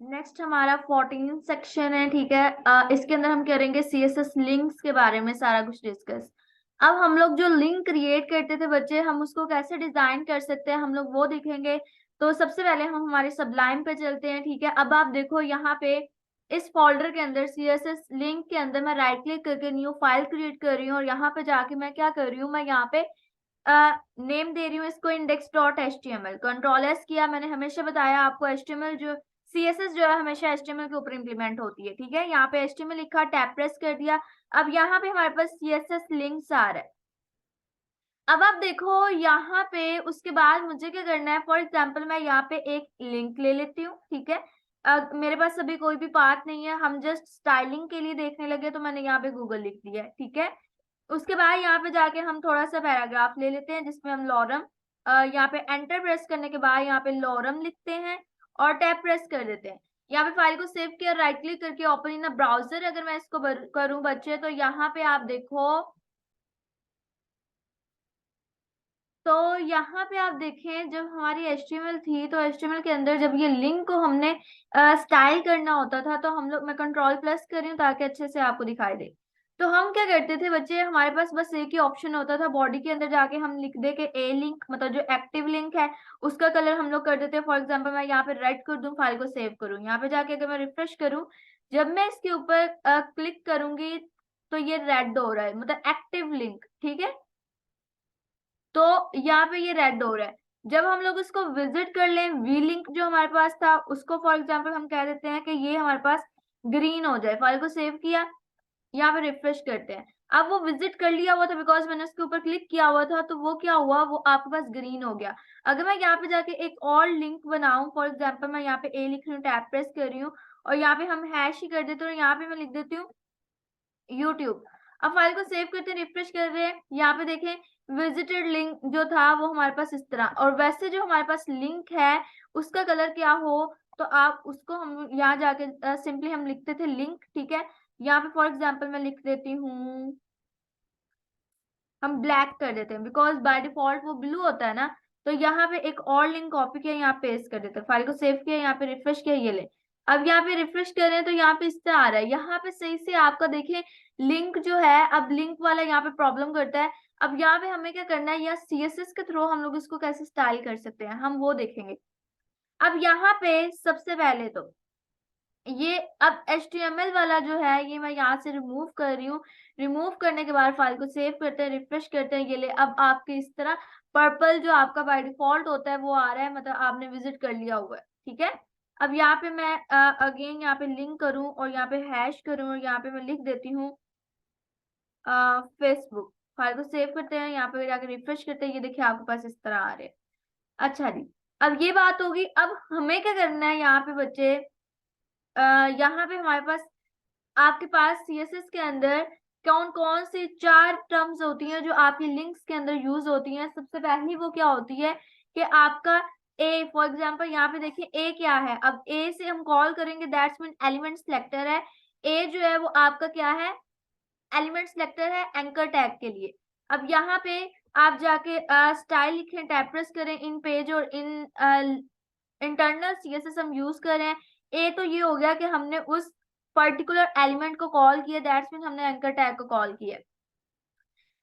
Next हमारा 14 section है, ठीक है। इसके अंदर हम करेंगे सीएसएस लिंक्स के बारे में सारा कुछ डिस्कस। अब हम लोग जो लिंक क्रिएट करते थे बच्चे, हम उसको कैसे डिजाइन कर सकते हैं हम लोग वो देखेंगे। तो सबसे पहले हम हमारे सबलाइम पे चलते हैं, ठीक है। अब आप देखो यहाँ पे इस फोल्डर के अंदर सीएसएस लिंक के अंदर मैं राइट क्लिक करके न्यू फाइल क्रिएट कर रही हूँ, और यहाँ पे जाके मैं क्या कर रही हूँ, मैं यहाँ पे नेम दे रही हूँ इसको index dot H T M L. Control S किया, मैंने हमेशा बताया आपको एचटीएमएल जो सीएसएस जो है हमेशा एचटीएमएल के ऊपर इंप्लीमेंट होती है, ठीक है। यहाँ पे एचटीएमएल लिखा, टैब प्रेस कर दिया। अब यहाँ पे हमारे पास सीएसएस लिंक्स आ रहा है। अब आप देखो यहाँ पे उसके बाद मुझे क्या करना है, फॉर एग्जाम्पल मैं यहाँ पे एक लिंक ले लेती हूँ, ठीक है। मेरे पास अभी कोई भी पाथ नहीं है, हम जस्ट स्टाइलिंग के लिए देखने लगे, तो मैंने यहाँ पे गूगल लिख दिया है, ठीक है। उसके बाद यहाँ पे जाके हम थोड़ा सा पैराग्राफ ले लेते हैं जिसमें हम लॉरम, यहाँ पे एंटर प्रेस करने के बाद यहाँ पे लॉरम लिखते हैं और टैब प्रेस कर देते हैं। यहाँ पे फाइल को सेव किया, राइट क्लिक करके ओपन इन अ ब्राउजर अगर मैं इसको करूं बच्चे, तो यहाँ पे आप देखो, तो यहाँ पे आप देखें जब हमारी HTML थी तो HTML के अंदर जब ये लिंक को हमने स्टाइल करना होता था, तो हम लोग, मैं कंट्रोल प्लस कर रही हूँ ताकि अच्छे से आपको दिखाई दे। तो हम क्या करते थे बच्चे, हमारे पास बस एक ही ऑप्शन होता था, बॉडी के अंदर जाके हम लिख दे के ए लिंक, मतलब जो एक्टिव लिंक है उसका कलर हम लोग कर देते हैं। फॉर एग्जाम्पल मैं यहाँ पे रेड कर दूं, फाइल को सेव करूँ, यहाँ पे जाके अगर मैं रिफ्रेश करूँ, जब मैं इसके ऊपर क्लिक करूंगी तो ये रेड हो रहा है, मतलब एक्टिव लिंक, ठीक है। तो यहाँ पे ये रेड हो रहा है। जब हम लोग उसको विजिट कर लें, वी लिंक जो हमारे पास था उसको फॉर एग्जांपल हम कह देते हैं कि ये हमारे पास ग्रीन हो जाए, फाइल को सेव किया, यहाँ पे रिफ्रेश करते हैं। अब वो विजिट कर लिया हुआ था बिकॉज मैंने उसके ऊपर क्लिक किया हुआ था, तो वो क्या हुआ, वो आपके पास ग्रीन हो गया। अगर मैं यहाँ पे जाके एक और लिंक बनाऊं, फॉर एग्जाम्पल मैं यहाँ पे ए लिख रही हूँ, टैब प्रेस कर रही हूँ, और यहाँ पे हम हैश ही कर देते हैं, और यहाँ पे मैं लिख देती हूँ यूट्यूब। अब फाइल को सेव करते हैं, रिफ्रेश कर रहे हैं, यहाँ पे देखें विजिटेड लिंक जो था वो हमारे पास इस तरह। और वैसे जो हमारे पास लिंक है उसका कलर क्या हो, तो आप उसको, हम यहाँ जाके सिंपली हम लिखते थे लिंक, ठीक है। यहाँ पे फॉर एग्जाम्पल मैं लिख देती हूँ, हम ब्लैक कर देते हैं बिकॉज बाय डिफॉल्ट वो ब्लू होता है ना। तो यहाँ पे एक और लिंक कॉपी किया, यहाँ पेस्ट कर देते हैं, फाइल को सेव किया, यहाँ पे रिफ्रेश किया, ये ले। अब यहाँ पे रिफ्रेश कर रहे हैं तो यहाँ पे इस तरह आ रहा है, यहाँ पे सही से आपका देखें लिंक जो है, अब लिंक वाला यहाँ पे प्रॉब्लम करता है। अब यहाँ पे हमें क्या करना है, या सीएसएस के थ्रू हम लोग इसको कैसे स्टाइल कर सकते हैं हम वो देखेंगे। अब यहाँ पे सबसे पहले तो ये, अब HTML वाला जो है ये मैं यहाँ से रिमूव कर रही हूँ। रिमूव करने के बाद फाइल को सेव करते हैं, रिफ्रेश करते हैं, ये ले। अब आपके इस तरह पर्पल जो आपका बाय डिफॉल्ट होता है वो आ रहा है, मतलब आपने विजिट कर लिया हुआ है, ठीक है। अब यहाँ पे मैं अगेन यहाँ पे लिंक करूँ और यहाँ पे हैश करूँ, और यहाँ पे मैं लिख देती हूँ फेसबुक। फाइल को सेव करते हैं, यहाँ पे जाकर रिफ्रेश करते हैं, ये देखिए आपके पास इस तरह आ रहे हैं। अच्छा जी, अब ये बात होगी। अब हमें क्या करना है यहाँ पे बच्चे, यहाँ पे हमारे पास, आपके पास सीएसएस के अंदर कौन कौन सी चार टर्म्स होती हैं जो आपकी लिंक्स के अंदर यूज होती हैं। सबसे पहली वो क्या होती है कि आपका ए, फॉर एग्जांपल यहाँ पे देखिए ए क्या है, अब ए से हम कॉल करेंगे दैट्स मीन एलिमेंट सिलेक्टर है। ए जो है वो आपका क्या है, एलिमेंट सिलेक्टर है एंकर टैग के लिए। अब यहाँ पे आप जाके स्टाइल लिखें, टैब प्रेस करें, इन पेज और इन इंटरनल सीएसएस हम यूज कर रहे हैं। ए तो ये हो गया कि हमने उस पर्टिकुलर एलिमेंट को कॉल किया, दैट्स मीन हमने एंकर टैग को कॉल किया।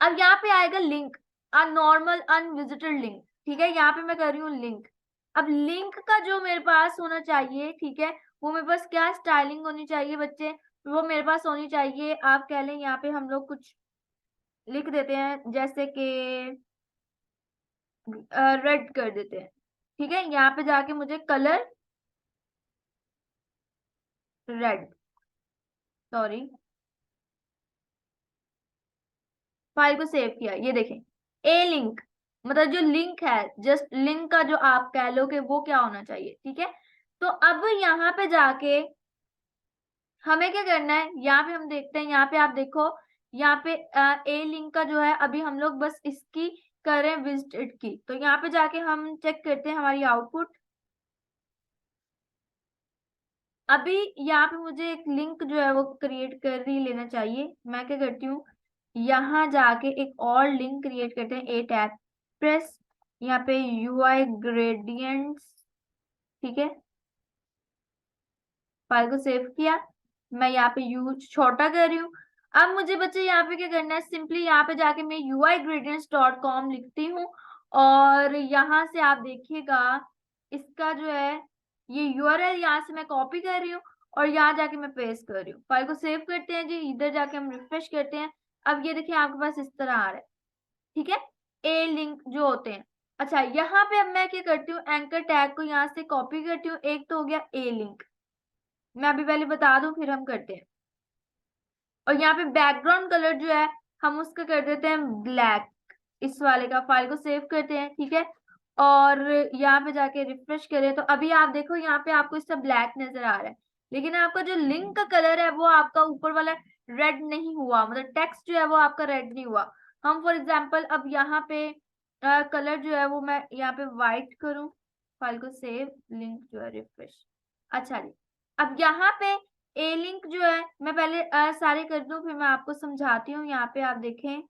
अब यहाँ पे आएगा link, a normal unvisited link, ठीक है। यहाँ पे मैं कर रही हूँ लिंक। अब लिंक का जो मेरे पास होना चाहिए, ठीक है, वो मेरे पास क्या स्टाइलिंग होनी चाहिए बच्चे, वो मेरे पास होनी चाहिए, आप कह लें यहाँ पे हम लोग कुछ लिख देते हैं जैसे कि रेड कर देते हैं, ठीक है। यहाँ पे जाके मुझे कलर रेड, सॉरी, फाइल को सेव किया, ये देखें ए लिंक, मतलब जो लिंक है, जस्ट लिंक का जो आप कह लो कि वो क्या होना चाहिए, ठीक है। तो अब यहाँ पे जाके हमें क्या करना है, यहाँ पे हम देखते हैं, यहाँ पे आप देखो, यहाँ पे ए लिंक का जो है अभी हम लोग बस इसकी करें विजिटेड की, तो यहाँ पे जाके हम चेक करते हैं हमारी आउटपुट। अभी यहाँ पे मुझे एक लिंक जो है वो क्रिएट कर ही लेना चाहिए। मैं क्या करती हूँ, यहाँ जाके एक और लिंक क्रिएट करते हैं, ए टैब प्रेस, यहाँ पे यूआई ग्रेडियंट्स, ठीक है। फाइल को सेव किया, मैं यहाँ पे यू छोटा कर रही हूँ। अब मुझे बच्चे यहाँ पे क्या करना है, सिंपली यहाँ पे जाके मैं uigradients.com लिखती हूँ, और यहाँ से आप देखिएगा इसका जो है ये यूआरएल यहाँ से मैं कॉपी कर रही हूँ और यहाँ जाके मैं पेस्ट कर रही हूँ। फाइल को सेव करते हैं जी, इधर जाके हम रिफ्रेश करते हैं। अब ये देखिए आपके पास इस तरह आ रहा है, ठीक है, ए लिंक जो होते हैं। अच्छा, यहाँ पे अब मैं क्या करती हूँ, एंकर टैग को यहाँ से कॉपी करती हूँ, एक तो हो गया ए लिंक, मैं अभी पहले बता दूं फिर हम करते हैं। और यहाँ पे बैकग्राउंड कलर जो है हम उसका कर देते हैं ब्लैक, इस वाले का। फाइल को सेव करते हैं, ठीक है, और यहाँ पे जाके रिफ्रेश करें तो अभी आप देखो यहाँ पे आपको इसका ब्लैक नजर आ रहा है, लेकिन आपका जो लिंक का कलर है वो आपका ऊपर वाला रेड नहीं हुआ, मतलब टेक्स्ट जो है वो आपका रेड नहीं हुआ। हम फॉर एग्जाम्पल अब यहाँ पे कलर जो है वो मैं यहाँ पे व्हाइट करूं, फाइल को सेव, लिंक जो है रिफ्रेश। अच्छा जी, अब यहाँ पे ए लिंक जो है मैं पहले सारे कर दूं फिर मैं आपको समझाती हूँ। यहाँ पे आप देखें,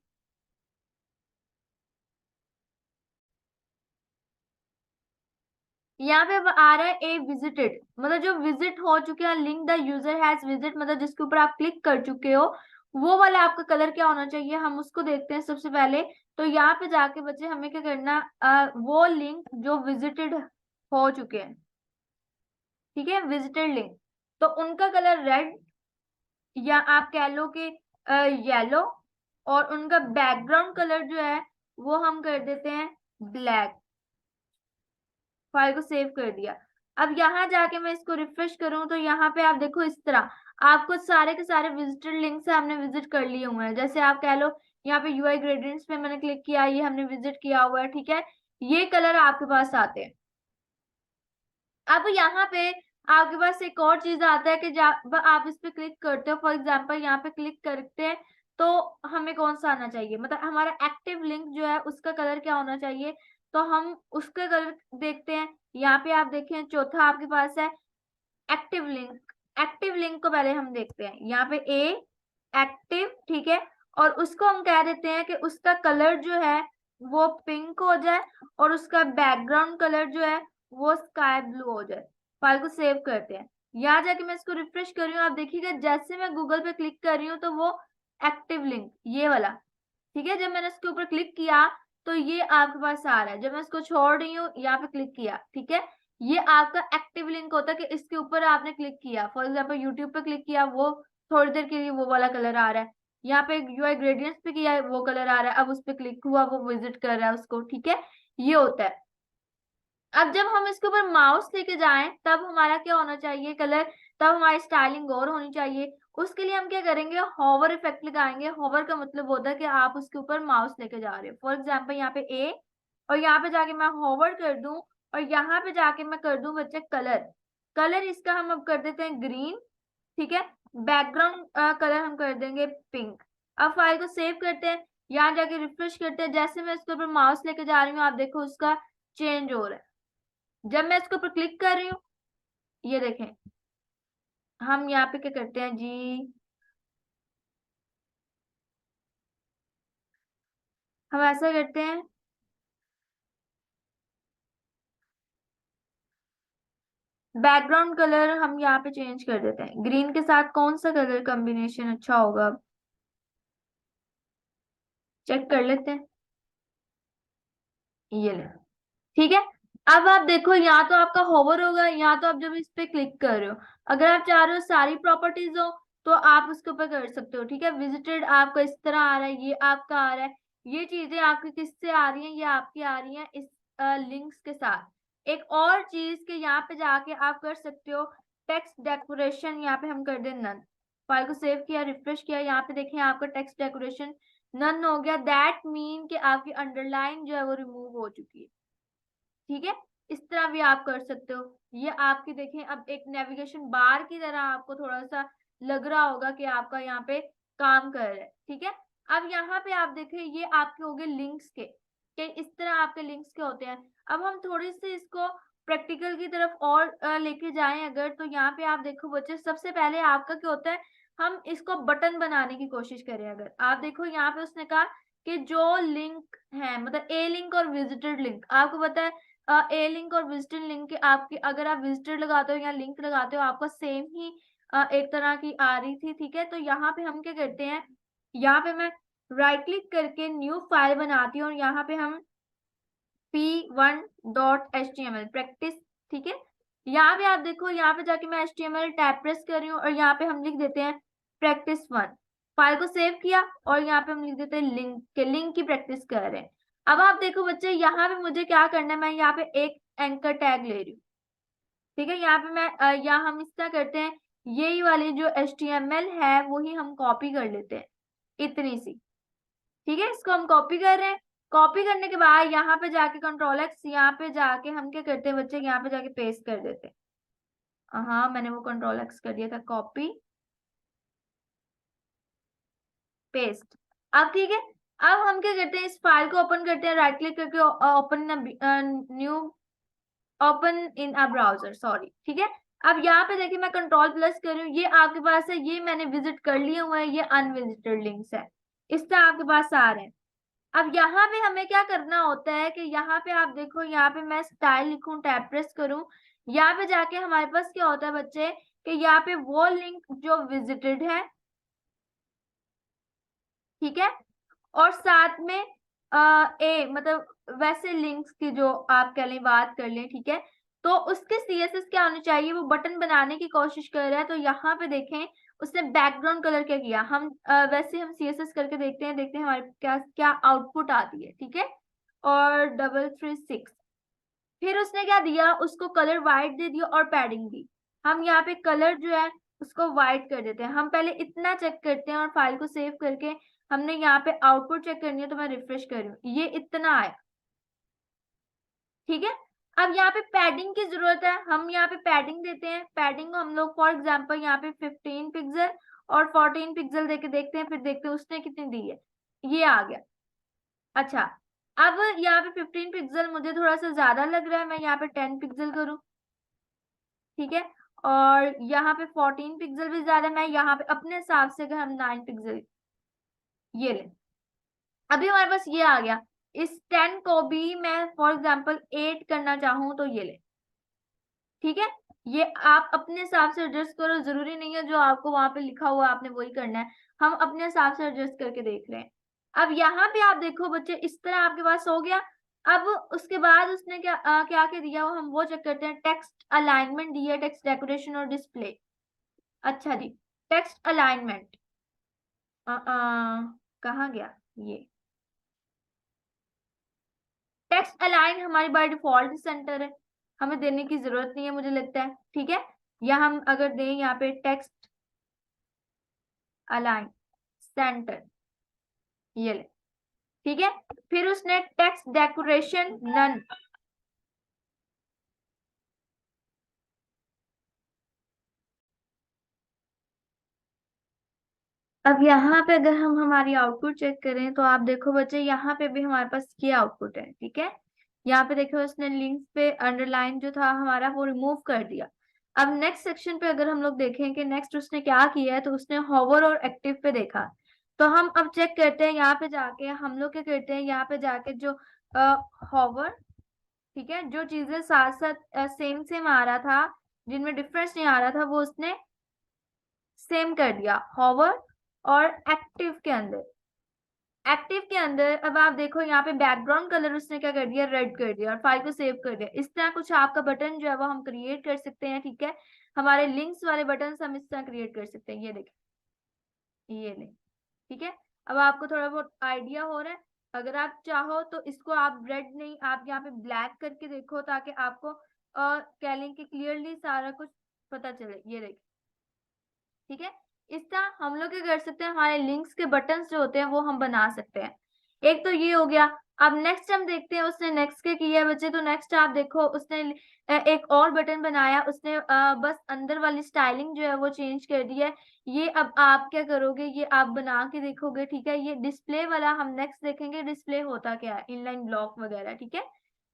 यहाँ पे अब आ रहा है ए विजिटेड, मतलब जो विजिट हो चुके हैं, link the user has visit, मतलब जिसके ऊपर आप क्लिक कर चुके हो, वो वाला आपका कलर क्या होना चाहिए हम उसको देखते हैं सबसे पहले। तो यहाँ पे जाके बच्चे हमें क्या करना, वो लिंक जो विजिटेड हो चुके हैं, ठीक है, विजिटेड लिंक, तो उनका कलर रेड, या आप कह लो कि येलो, और उनका बैकग्राउंड कलर जो है वो हम कर देते हैं ब्लैक। फाइल को सेव कर दिया। अब यहाँ जाके मैं इसको रिफ्रेश करूं तो यहाँ पे आप देखो इस तरह आपको सारे के सारे विजिटेड लिंक से हमने विजिट कर लिए हुए हैं। जैसे आप कह लो यहाँ पे यूआई ग्रेडियंट्स पे मैंने क्लिक किया, ये हमने विजिट किया हुआ है, ठीक है, ये कलर आपके पास आते हैं। अब यहाँ पे आपके पास एक और चीज आता है कि जब आप इस पे क्लिक करते हो, फॉर एग्जांपल यहाँ पे क्लिक करते हैं तो हमें कौन सा आना चाहिए, मतलब हमारा एक्टिव लिंक जो है उसका कलर क्या होना चाहिए, तो हम उसका कलर देखते हैं। यहाँ पे आप देखें चौथा आपके पास है एक्टिव लिंक। एक्टिव लिंक को पहले हम देखते हैं, यहाँ पे ए एक्टिव, ठीक है, और उसको हम कह देते हैं कि उसका कलर जो है वो पिंक हो जाए और उसका बैकग्राउंड कलर जो है वो स्काई ब्लू हो जाए। फाइल को सेव करते हैं, यहाँ जाके मैं इसको रिफ्रेश कर रही हूँ, आप देखिएगा जैसे मैं गूगल पे क्लिक कर रही हूँ तो वो एक्टिव लिंक ये वाला, ठीक है, जब मैंने इसके ऊपर क्लिक किया तो ये आपके पास आ रहा है। जब मैं इसको छोड़ रही हूँ यहाँ पे क्लिक किया, ठीक है, ये आपका एक्टिव लिंक होता है कि इसके ऊपर आपने क्लिक किया। फॉर एग्जाम्पल यूट्यूब पे क्लिक किया, वो थोड़ी देर के लिए वो वाला कलर आ रहा है। यहाँ पे यूआई ग्रेडियंट्स पे किया है, वो कलर आ रहा है। अब उस पे क्लिक हुआ, वो विजिट कर रहा है उसको, ठीक है, ये होता है। अब जब हम इसके ऊपर माउस लेके जाएं तब हमारा क्या होना चाहिए कलर, तब हमारी स्टाइलिंग और होनी चाहिए। उसके लिए हम क्या करेंगे, हॉवर इफेक्ट लगाएंगे। हॉवर का मतलब होता है कि आप उसके ऊपर माउस लेके जा रहे हो। फॉर एग्जाम्पल यहाँ पे ए, और यहाँ पे जाके मैं हॉवर कर दूं, और यहाँ पे जाके मैं कर दूं बच्चे कलर। कलर इसका हम अब कर देते हैं ग्रीन, ठीक है, बैकग्राउंड कलर हम कर देंगे पिंक। अब फाइल को सेव करते हैं, यहाँ जाके रिफ्रेश करते हैं। जैसे मैं इसके ऊपर माउस लेके जा रही हूँ आप देखो उसका चेंज हो रहा है। जब मैं इसके ऊपर क्लिक कर रही हूँ, ये देखें, हम यहाँ पे क्या करते हैं जी, हम ऐसा करते हैं, बैकग्राउंड कलर हम यहाँ पे चेंज कर देते हैं ग्रीन के साथ। कौन सा कलर कॉम्बिनेशन अच्छा होगा चेक कर लेते हैं, ये ले, ठीक है। अब आप देखो यहाँ तो आपका होवर होगा, यहाँ तो आप जब इस पे क्लिक कर रहे हो, अगर आप चाह रहे हो सारी प्रॉपर्टीज हो तो आप उसके ऊपर कर सकते हो, ठीक है। विजिटेड आपका इस तरह आ रहा है, ये आपका आ रहा है, ये चीजें आपकी किससे आ रही हैं, ये आपकी आ रही हैं इस लिंक्स के साथ। एक और चीज के यहाँ पे जाके आप कर सकते हो टेक्स्ट डेकोरेशन, यहाँ पे हम कर दें नन। फाइल को सेव किया, रिफ्रेश किया, यहाँ पे देखें आपका टेक्स्ट डेकोरेशन नन हो गया। दैट मीन कि आपकी अंडरलाइन जो है वो रिमूव हो चुकी है, ठीक है। इस तरह भी आप कर सकते हो। ये आपकी देखें अब एक नेविगेशन बार की तरह आपको थोड़ा सा लग रहा होगा कि आपका यहाँ पे काम कर रहा है, ठीक है। अब यहाँ पे आप देखें ये आपके हो गए लिंक्स के, कि इस तरह आपके लिंक्स के होते हैं। अब हम थोड़ी सी इसको प्रैक्टिकल की तरफ और लेके जाएं अगर, तो यहाँ पे आप देखो बच्चे, सबसे पहले आपका क्या होता है, हम इसको बटन बनाने की कोशिश करें। अगर आप देखो यहाँ पे उसने कहा कि जो लिंक है, मतलब ए लिंक और विजिटेड लिंक, आपको पता है ए लिंक और विजिटेड लिंक के आपकी, अगर आप विजिटेड लगाते हो या लिंक लगाते हो आपका सेम ही एक तरह की आ रही थी, ठीक है। तो यहाँ पे हम क्या करते हैं, यहाँ पे मैं राइट क्लिक करके न्यू फाइल बनाती हूँ और यहाँ पे हम p1.html प्रैक्टिस, ठीक है। यहाँ पे आप देखो, यहाँ पे जाके मैं html टैब प्रेस कर रही हूँ और यहाँ पे हम लिख देते हैं practice1। फाइल को सेव किया और यहाँ पे हम लिख देते हैं लिंक के, लिंक की प्रैक्टिस कर रहे हैं। अब आप देखो बच्चे, यहाँ पे मुझे क्या करना है, मैं यहाँ पे एक एंकर टैग ले रही हूँ, ठीक है। यहाँ पे मैं यहाँ हम इस तरह करते हैं, यही वाली जो html है वही हम कॉपी कर लेते हैं, इतनी सी, ठीक है। इसको हम कॉपी कर रहे हैं। कॉपी करने के बाद यहाँ पे जाके कंट्रोल एक्स, यहाँ पे जाके हम क्या करते हैं बच्चे, यहाँ पे जाके पेस्ट कर देते हैं। हाँ, मैंने वो कंट्रोल एक्स कर दिया था, कॉपी पेस्ट। अब ठीक है, अब हम क्या करते हैं, इस फाइल को ओपन करते हैं, राइट क्लिक करके open new, open in a browser, sorry, ठीक है। अब यहाँ पे देखिए मैं कंट्रोल प्लस कर रही हूँ, ये आपके पास है, ये मैंने विजिट कर लिए हुए हैं, ये अनविजिटेड लिंक्स है, इस तरह आपके पास आ रहे हैं। अब यहाँ पे हमें क्या करना होता है कि यहाँ पे आप देखो, यहाँ पे मैं स्टाइल लिखूं, टैब प्रेस करूं, यहाँ पे जाके हमारे पास क्या होता है बच्चे कि यहाँ पे वो लिंक जो विजिटेड है, ठीक है, और साथ में ए मतलब वैसे लिंक्स की जो आप कह लें, बात कर लें, ठीक है। तो उसके सीएसएस क्या होने चाहिए, वो बटन बनाने की कोशिश कर रहा है, तो यहाँ पे देखें उसने बैकग्राउंड कलर क्या किया, हम वैसे हम सीएसएस करके देखते हैं हमारे क्या क्या आउटपुट आती है, ठीक है। और 336, फिर उसने क्या दिया, उसको कलर व्हाइट दे दिया और पैडिंग दी। हम यहाँ पे कलर जो है उसको व्हाइट कर देते हैं। हम पहले इतना चेक करते हैं और फाइल को सेव करके हमने यहाँ पे आउटपुट चेक करनी है, तो मैं रिफ्रेश कर रही हूँ, ये इतना आया, ठीक है। अब यहाँ पे पैडिंग की जरूरत है, हम यहाँ पे पैडिंग देते हैं। पैडिंग को हम लोग फॉर एग्जांपल यहाँ पे 15 पिक्सल और 14 पिक्सल देके देखते हैं, फिर देखते हैं उसने कितनी दी है, ये आ गया। अच्छा, अब यहाँ पे 15 पिक्सल मुझे थोड़ा सा ज्यादा लग रहा है, मैं यहाँ पे 10 पिक्सल करूँ, ठीक है। और यहाँ पे 14 पिक्सल भी ज्यादा, मैं यहाँ पे अपने हिसाब से अगर हम 9 पिक्सल ये ले, अभी हमारे पास ये आ गया। इस 10 को भी मैं फॉर एग्जांपल 8 करना चाहूँ तो ये ले, ठीक है। ये आप अपने हिसाब से एडजस्ट करो, जरूरी नहीं है जो आपको वहां पे लिखा हुआ आपने वही करना है, हम अपने हिसाब से एडजस्ट करके देख रहे हैं। अब यहाँ पे आप देखो बच्चे, इस तरह आपके पास हो गया। अब उसके बाद उसने क्या क्या दिया वो हम वो चेक करते हैं। टेक्स्ट अलाइनमेंट दिया, टेक्स्ट डेकोरेशन और डिस्प्ले। अच्छा जी, टेक्स्ट अलाइनमेंट कहाँ गया ये, टेक्स्ट अलाइन हमारी बाय डिफॉल्ट सेंटर है, हमें देने की जरूरत नहीं है मुझे लगता है, ठीक है। या हम अगर दें यहाँ पे टेक्स्ट अलाइन सेंटर, ये ले, ठीक है। फिर उसने टेक्स्ट डेकोरेशन नन, अब यहाँ पे अगर हम हमारी आउटपुट चेक करें तो आप देखो बच्चे, यहाँ पे भी हमारे पास ये आउटपुट है, ठीक है। यहाँ पे देखो उसने लिंक्स पे अंडरलाइन जो था हमारा वो रिमूव कर दिया। अब नेक्स्ट सेक्शन पे अगर हम लोग देखें कि नेक्स्ट उसने क्या किया है, तो उसने होवर और एक्टिव पे देखा। तो हम अब चेक करते हैं, यहाँ पे जाके हम लोग क्या करते हैं, यहाँ पे जाके जो होवर, ठीक है, जो चीजें साथ साथ सेम सेम आ रहा था, जिनमें डिफरेंस नहीं आ रहा था, वो उसने सेम कर दिया हॉवर और एक्टिव के अंदर। एक्टिव के अंदर अब आप देखो, यहाँ पे बैकग्राउंड कलर उसने क्या कर दिया, रेड कर दिया और फाइल को सेव कर दिया। इस तरह कुछ आपका बटन जो है वो हम क्रिएट कर सकते हैं, ठीक है। हमारे लिंक्स वाले बटन हम इस तरह क्रिएट कर सकते हैं, ये देखिए, ये नहीं, ठीक है। अब आपको थोड़ा बहुत आइडिया हो रहा है। अगर आप चाहो तो इसको आप रेड नहीं, आप यहाँ पे ब्लैक करके देखो, ताकि आपको कह लें कि क्लियरली सारा कुछ पता चले, ये देखिए, ठीक है। इस तरह हम लोग क्या कर सकते हैं, हमारे लिंक्स के बटन्स जो होते हैं वो हम बना सकते हैं। एक तो ये हो गया। अब नेक्स्ट हम देखते हैं उसने नेक्स्ट क्या किया है बच्चे। तो नेक्स्ट आप देखो, उसने एक और बटन बनाया, उसने बस अंदर वाली स्टाइलिंग जो है वो चेंज कर दी है। ये अब आप क्या करोगे, ये आप बना के देखोगे, ठीक है। ये डिस्प्ले वाला हम नेक्स्ट देखेंगे, डिस्प्ले होता क्या है, इनलाइन ब्लॉक वगैरह, ठीक है।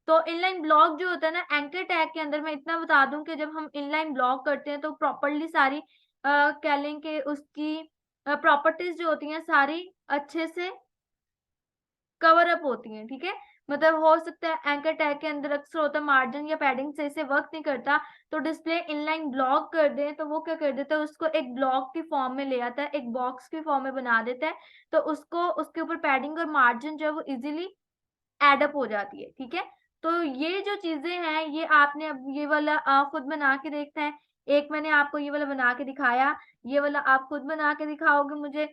तो इनलाइन ब्लॉक जो होता है ना, एंकर टैग के अंदर मैं इतना बता दूं कि जब हम इनलाइन ब्लॉक करते हैं तो प्रॉपरली सारी कह लें कि उसकी प्रॉपर्टीज जो होती हैं सारी अच्छे से कवर अप होती हैं, ठीक है। मतलब हो सकता है एंकर टैग के अंदर अक्सर होता है मार्जिन या पैडिंग सही से वर्क नहीं करता, तो डिस्प्ले इनलाइन ब्लॉक कर दे तो वो क्या कर देता है, उसको एक ब्लॉक की फॉर्म में ले आता है, एक बॉक्स की फॉर्म में बना देता है, तो उसको उसके ऊपर पैडिंग और मार्जिन जो है वो इजीली एडअप हो जाती है। ठीक है, तो ये जो चीजें हैं ये आपने अब ये वाला खुद बना के देखना है। एक मैंने आपको ये वाला बना के दिखाया, ये वाला आप खुद बना के दिखाओगे मुझे।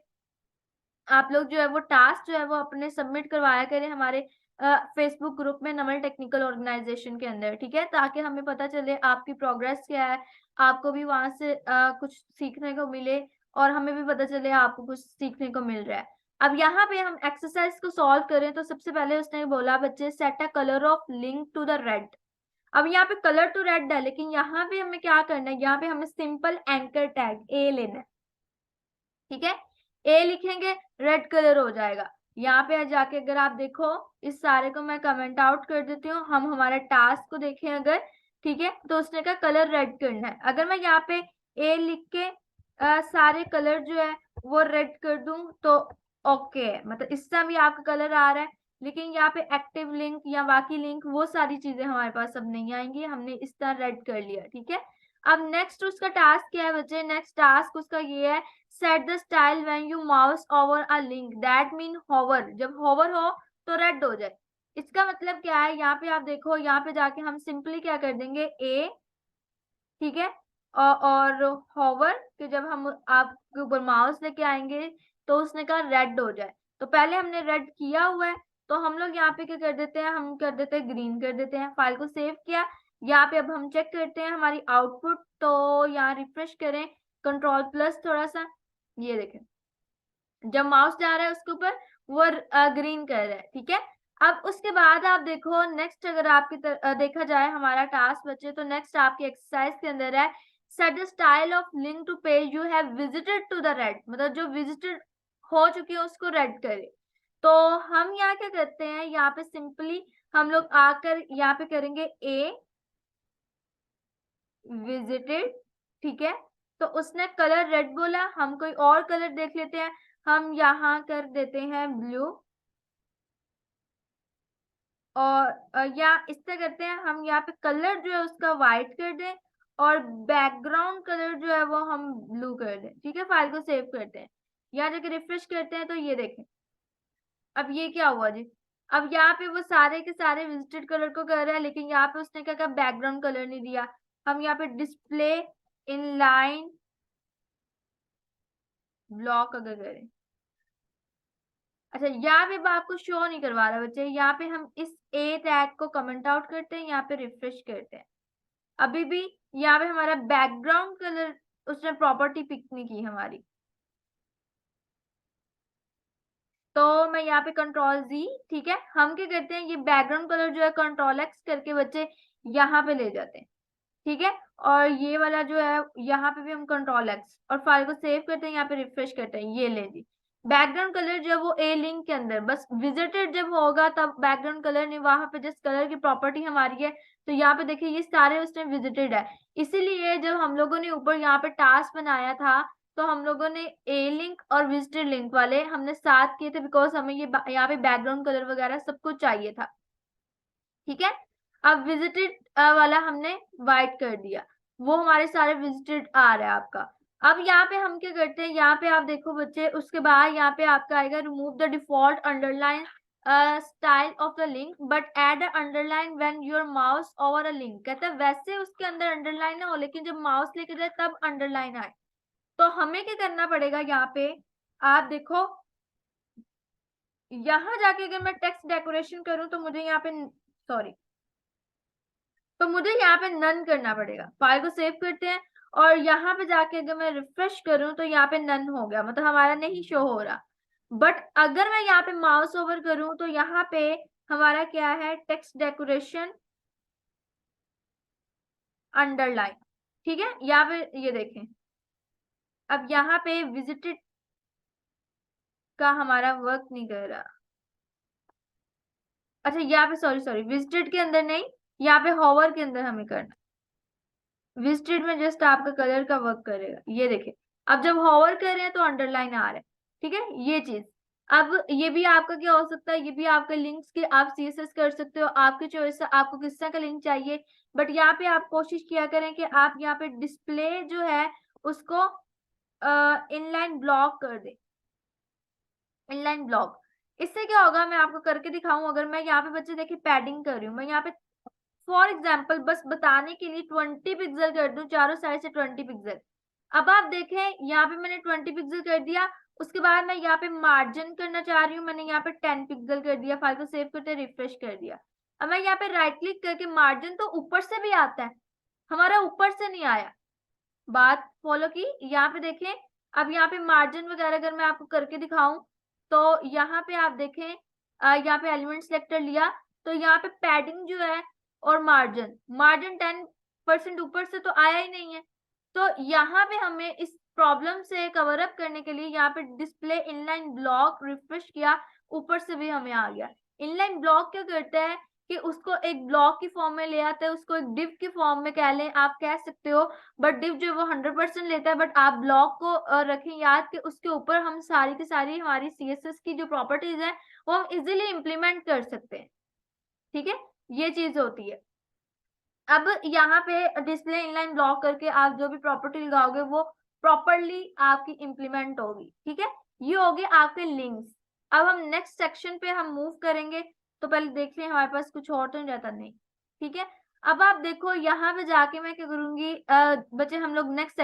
आप लोग जो है वो टास्क जो है वो अपने सबमिट करवाया करें हमारे फेसबुक ग्रुप में नमल टेक्निकल ऑर्गेनाइजेशन के अंदर, ठीक है, ताकि हमें पता चले आपकी प्रोग्रेस क्या है, आपको भी वहां से कुछ सीखने को मिले और हमें भी पता चले आपको कुछ सीखने को मिल रहा है। अब यहाँ पे हम एक्सरसाइज को सॉल्व करें तो सबसे पहले उसने बोला बच्चे set a colour of link to the red. अब यहाँ पे कलर तो रेड है, लेकिन यहाँ पे हमें क्या करना है, यहाँ पे हमें सिंपल एंकर टैग ए लेना है। ठीक है, ए लिखेंगे रेड कलर हो जाएगा। यहाँ पे जाके अगर आप देखो इस सारे को मैं कमेंट आउट कर देती हूँ, हम हमारे टास्क को देखें अगर, ठीक है, तो उसने का कलर रेड करना है। अगर मैं यहाँ पे ए लिख के सारे कलर जो है वो रेड कर दूं तो ओके, मतलब इस समय भी आपका कलर आ रहा है, लेकिन यहाँ पे एक्टिव लिंक या बाकी लिंक वो सारी चीजें हमारे पास अब नहीं आएंगी, हमने इस तरह रेड कर लिया। ठीक है, अब नेक्स्ट उसका टास्क क्या है बच्चे, नेक्स्ट टास्क उसका ये है set the style when you mouse over a link that mean hover, जब होवर हो तो रेड हो जाए। इसका मतलब क्या है, यहाँ पे आप देखो, यहाँ पे जाके हम सिंपली क्या कर देंगे ए, ठीक है, और होवर कि जब हम आपके ऊपर माउस लेके आएंगे तो उसने कहा रेड हो जाए, तो पहले हमने रेड किया हुआ है, तो हम लोग यहाँ पे क्या कर देते हैं, हम कर देते हैं ग्रीन कर देते हैं। फाइल को सेव किया, यहाँ पे अब हम चेक करते हैं हमारी आउटपुट, तो यहाँ रिफ्रेश करें, कंट्रोल प्लस थोड़ा सा, ये देखें जब माउस जा रहा है उसके ऊपर वो ग्रीन कर रहा है। ठीक है, अब उसके बाद आप देखो नेक्स्ट, अगर आपकी देखा जाए हमारा टास्क बचे, तो नेक्स्ट आपकी एक्सरसाइज के अंदर है set the style of link to page you have visited to the red, मतलब जो विजिटेड हो चुकी है उसको रेड करे। तो हम यहाँ क्या करते हैं, यहाँ पे सिंपली हम लोग आकर यहाँ पे करेंगे ए विजिटेड, ठीक है, तो उसने कलर रेड बोला, हम कोई और कलर देख लेते हैं, हम यहाँ कर देते हैं ब्लू, और या इस तरह करते हैं हम यहाँ पे कलर जो है उसका व्हाइट कर दें और बैकग्राउंड कलर जो है वो हम ब्लू कर दें। ठीक है, फाइल को सेव करते हैं, यहाँ जाके रिफ्रेश करते हैं तो ये देखें अब ये क्या हुआ जी, अब यहाँ पे वो सारे के सारे विजिटेड कलर को कर रहा है, लेकिन यहाँ पे उसने क्या कहा बैकग्राउंड कलर नहीं दिया। हम यहाँ पे डिस्प्ले इन लाइन ब्लॉक अगर करें, अच्छा यहाँ पे आपको शो नहीं करवा रहा बच्चे, यहाँ पे हम इस ए टैग को कमेंट आउट करते हैं, यहाँ पे रिफ्रेश करते हैं, अभी भी यहाँ पे हमारा बैकग्राउंड कलर उसने प्रॉपर्टी पिक नहीं की हमारी, तो मैं यहाँ पे कंट्रोल जी, ठीक है, हम क्या करते हैं ये बैकग्राउंड कलर जो है कंट्रोल एक्स करके बच्चे यहाँ पे ले जाते हैं। ठीक है, और ये वाला जो है यहाँ पे भी हम कंट्रोल एक्स और फाइल को सेव करते हैं, यहाँ पे रिफ्रेश करते हैं, ये ले जी बैकग्राउंड कलर जो है वो ए लिंक के अंदर बस विजिटेड जब होगा तब बैकग्राउंड कलर नहीं, वहां पे जिस कलर की प्रॉपर्टी हमारी है, तो यहाँ पे देखिए ये सारे उसने विजिटेड है। इसीलिए जब हम लोगों ने ऊपर यहाँ पे टास्क बनाया था तो हम लोगों ने ए लिंक और विजिटेड लिंक वाले हमने साथ किए थे, बिकॉज हमें ये यहाँ पे बैकग्राउंड कलर वगैरह सब कुछ चाहिए था। ठीक है, अब विजिटेड वाला हमने वाइट कर दिया, वो हमारे सारे विजिटेड आ रहा है आपका। अब यहाँ पे हम क्या करते हैं, यहाँ पे आप देखो बच्चे, उसके बाद यहाँ पे आपका आएगा remove the default underline style of the link but add underline when your mouse over a link, कहता है वैसे उसके अंदर अंडरलाइन ना हो, लेकिन जब माउस लेके जाए तब अंडरलाइन आए। तो हमें क्या करना पड़ेगा, यहाँ पे आप देखो, यहाँ जाके अगर मैं टेक्स्ट डेकोरेशन करूं तो मुझे यहाँ पे, सॉरी, तो मुझे यहाँ पे नन करना पड़ेगा। फाइल को सेव करते हैं और यहाँ पे जाके अगर मैं रिफ्रेश करूं तो यहाँ पे नन हो गया, मतलब हमारा नहीं शो हो रहा। बट अगर मैं यहाँ पे माउस ओवर करूं तो यहाँ पे हमारा क्या है, टेक्स्ट डेकोरेशन अंडरलाइन। ठीक है, यहाँ पे ये देखें, अब यहाँ पे विजिटेड का हमारा वर्क नहीं कर रहा। अच्छा यहाँ पे सॉरी सॉरी विजिटेड के अंदर नहीं, यहाँ पे हॉवर के अंदर हमें करना, विजिटेड में जस्ट आपका कलर का वर्क करेगा, ये देखें अब जब हॉवर कर रहे हैं तो अंडरलाइन आ रहा है। ठीक है, ये चीज अब ये भी आपका क्या हो सकता है, ये भी आपके लिंक्स के आप सीएसएस कर सकते हो, आपकी चॉइस है आपको किस तरह का लिंक चाहिए। बट यहाँ पे आप कोशिश किया करें कि आप यहाँ पे डिस्प्ले जो है उसको इनलाइन ब्लॉक कर दे, इनलाइन ब्लॉक। इससे क्या होगा मैं आपको करके दिखाऊं, अगर मैं यहाँ पे बच्चे देखिए पैडिंग कर रही हूँ, मैं यहाँ पे फॉर एग्जाम्पल बस बताने के लिए 20 पिक्सल कर दूं चारों साइड से 20 पिक्सल। अब आप देखें यहाँ पे मैंने 20 पिक्सल कर दिया, उसके बाद मैं यहाँ पे मार्जिन करना चाह रही हूँ, मैंने यहाँ पे 10 पिक्सल कर दिया, फाइल को सेव करते रिफ्रेश कर दिया। अब मैं यहाँ पे राइट क्लिक करके मार्जिन तो ऊपर से भी आता है, हमारा ऊपर से नहीं आया, बात फॉलो की। यहाँ पे देखें, अब यहाँ पे मार्जिन वगैरह अगर मैं आपको करके दिखाऊं तो यहाँ पे आप देखें, यहाँ पे एलिमेंट सेलेक्टर लिया तो यहाँ पे पैडिंग जो है और मार्जिन, मार्जिन 10% ऊपर से तो आया ही नहीं है। तो यहाँ पे हमें इस प्रॉब्लम से कवर अप करने के लिए यहाँ पे डिस्प्ले इनलाइन ब्लॉक रिफ्रेश किया, ऊपर से भी हमें आ गया। इनलाइन ब्लॉक क्या करता है कि उसको एक ब्लॉक की फॉर्म में ले आता है, उसको एक डिव की फॉर्म में कह लें, आप कह सकते हो, बट डिव जो वो 100% लेता है, बट आप ब्लॉक को रखें याद कि उसके ऊपर हम सारी की सारी हमारी सीएसएस की जो प्रॉपर्टीज है वो हम इजीली इंप्लीमेंट कर सकते हैं। ठीक है, ये चीज होती है। अब यहाँ पे डिस्प्ले इनलाइन ब्लॉक करके आप जो भी प्रॉपर्टी लगाओगे वो प्रॉपरली आपकी इंप्लीमेंट होगी। ठीक है, ये हो गए आपके लिंक्स। अब हम नेक्स्ट सेक्शन पे हम मूव करेंगे, तो पहले देख लें हमारे पास कुछ और तो नहीं रहता, नहीं। ठीक है, अब आप देखो यहाँ पे जाके मैं क्या करूंगी, बच्चे हम लोग नेक्स्ट